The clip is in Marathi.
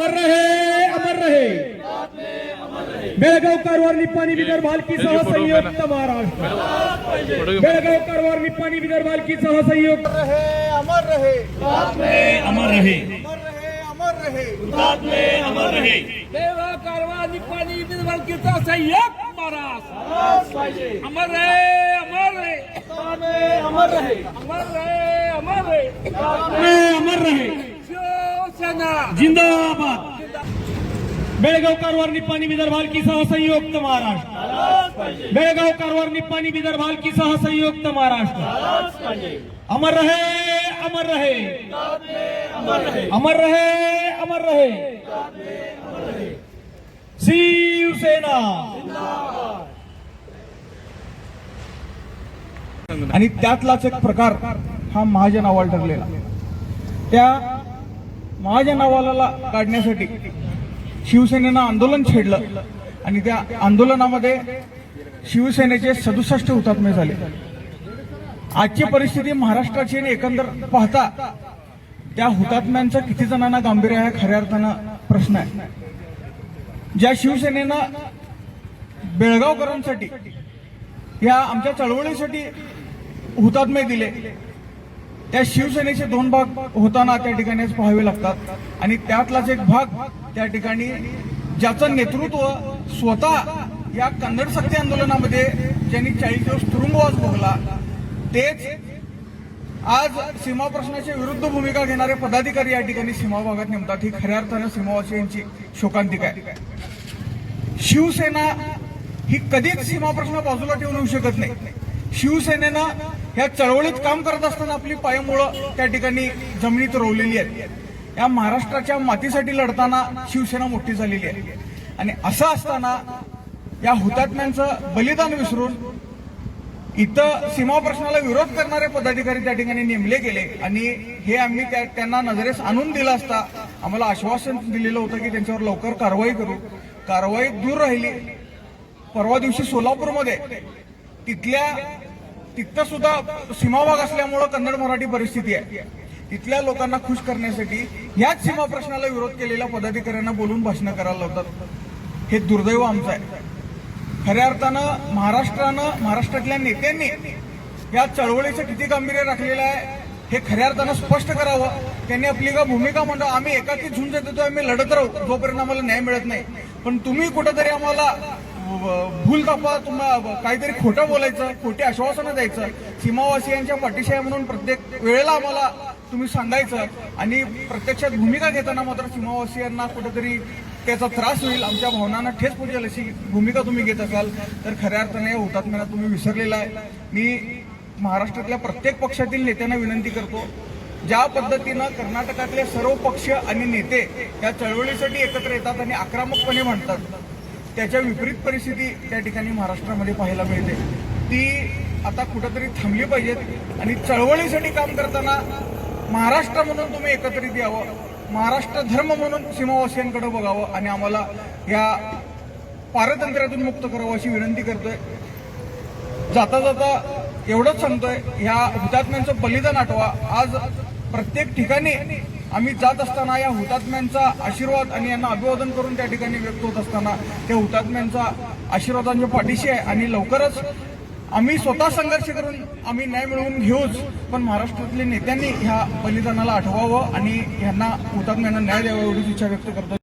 अमर रहे, अमर रहे। बेळगाव कारवार निपाणी विदर्भ हलकीसह संयुक्त महाराष्ट्र। बेळगाव कारवार निपाणी विदर्भ हलकीसह संयुक्त रहे, अमर रहे, अमर रहे, अमर रहे, अमर रहे। बेळगाव कारवार निपाणी विदर्भ हलकीचा संयुक्त महाराष्ट्र। अमर रहे, अमर रहे, अमर रहे, अमर रहे, अमर रहे। अमर रहे। शिवसेना जिंदाबाद। बेळगाव कारवार निपाणी विदर्भ हलकीसह संयुक्त महाराष्ट्र। बेळगाव कारवार निपाणी विदर्भ हलकीसह संयुक्त महाराष्ट्र। अमर रहे, अमर रहे, अमर रहे, अमर रहे। शिवसेना। आणि त्यातलाच एक प्रकार हा महाजन अहवाल ठरलेला। त्या महाजन अहवालाला काढण्यासाठी शिवसेनेनं आंदोलन छेडलं आणि त्या आंदोलनामध्ये शिवसेनेचे 67 हुतात्मे झाले। आजची परिस्थिती महाराष्ट्राची आणि एकंदर पाहता त्या हुतात्म्यांचं किती जणांना गांभीर्य आहे खऱ्या अर्थानं प्रश्न आहे। ज्या शिवसेनेनं बेळगावकरांसाठी या आमच्या चळवळीसाठी हुतात्मे दिले त्या शिवसेनेचे 2 भाग होताना त्या ठिकाणीच पाहावे लागतात आणि त्यातलाच एक भाग त्या ठिकाणी ज्याचं नेतृत्व स्वतः या कन्नड सक्ती आंदोलनामध्ये ज्यांनी 40 दिवस तुरुंगवास भोगला तेच आज सीमा प्रश्नाच्या विरुद्ध भूमिका घेणारे पदाधिकारी या ठिकाणी सीमा भागात नेमतात। ही खऱ्या अर्थानं सीमावासियांची शोकांतिका आहे। शिवसेना ही कधीच सीमा प्रश्न बाजूला ठेवून येऊ शकत नाही। शिवसेनेनं ह्या चळवळीत काम करत असताना आपली पायमुळं त्या ठिकाणी जमिनीत रोवलेली आहेत। या महाराष्ट्राच्या मातीसाठी लढताना शिवसेना मोठी झालेली आहे आणि असं असताना या हुतात्म्यांचं बलिदान विसरून इथं सीमा प्रश्नाला विरोध करणारे पदाधिकारी त्या ठिकाणी नेमले गेले आणि हे आम्ही त्यांना नजरेस आणून दिलं असता आम्हाला आश्वासन दिलेलं होतं की त्यांच्यावर लवकर कारवाई करू। कारवाई दूर राहिली। परवा दिवशी सोलापूरमध्ये तिथं सुद्धा सीमाभाग असल्यामुळं कन्नड मराठी परिस्थिती आहे। तिथल्या लोकांना खुश करण्यासाठी याच सीमा प्रश्नाला विरोध केलेल्या पदाधिकाऱ्यांना बोलून भाषणं करायला लावतात। हे दुर्दैव आमचं आहे। खऱ्या अर्थानं महाराष्ट्रातल्या नेत्यांनी या चळवळीचं किती गांभीर्य राखलेलं आहे हे खऱ्या अर्थानं स्पष्ट करावं। त्यांनी आपली का भूमिका म्हणतो आम्ही एकाकी झुंज देतो, आम्ही लढत राहू जोपर्यंत आम्हाला न्याय मिळत नाही, पण तुम्ही कुठेतरी आम्हाला भूल तापा तुम्हाला काहीतरी खोटं बोलायचं, खोटी आश्वासनं द्यायचं, सीमावासियांच्या पाठीशी आहे म्हणून प्रत्येक वेळेला आम्हाला तुम्ही सांगायचं आणि प्रत्यक्षात भूमिका घेताना मात्र सीमावासियांना कुठेतरी त्याचा त्रास होईल, आमच्या भावनांना ठेस पोहोचेल अशी भूमिका तुम्ही घेत असाल तर खऱ्या अर्थाने या हुतात्म्यांना तुम्ही विसरलेला आहे। मी महाराष्ट्रातल्या प्रत्येक पक्षातील नेत्यांना विनंती करतो, ज्या पद्धतीनं कर्नाटकातले सर्व पक्ष आणि नेते या चळवळीसाठी एकत्र येतात आणि आक्रमकपणे म्हणतात त्याच्या विपरीत परिस्थिती त्या ठिकाणी महाराष्ट्रामध्ये पाहायला मिळते। ती आता कुठेतरी थांबली पाहिजेत आणि चळवळीसाठी काम करताना महाराष्ट्र म्हणून तुम्ही एकत्रित यावं, महाराष्ट्र धर्म म्हणून सीमावासियांकडे बघावं आणि आम्हाला या पारतंत्र्यातून मुक्त करावं अशी विनंती करतोय। जाता जाता एवढंच सांगतोय, ह्या हुतात्म्यांचं बलिदान आठवा। आज प्रत्येक ठिकाणी आम्ही जात असताना या हुतात्म्यांचा आशीर्वाद आणि यांना अभिवादन करून त्या ठिकाणी व्यक्त होत असताना त्या हुतात्म्यांचा आशीर्वादांच्या पाठीशी आहे आणि लवकरच आम्ही स्वतः संघर्ष करून आम्ही न्याय मिळवून घेऊच, पण महाराष्ट्रातल्या नेत्यांनी ह्या बलिदानाला आठवावं आणि ह्यांना हुतात्म्यांना न्याय द्यावा एवढीच इच्छा व्यक्त करतो।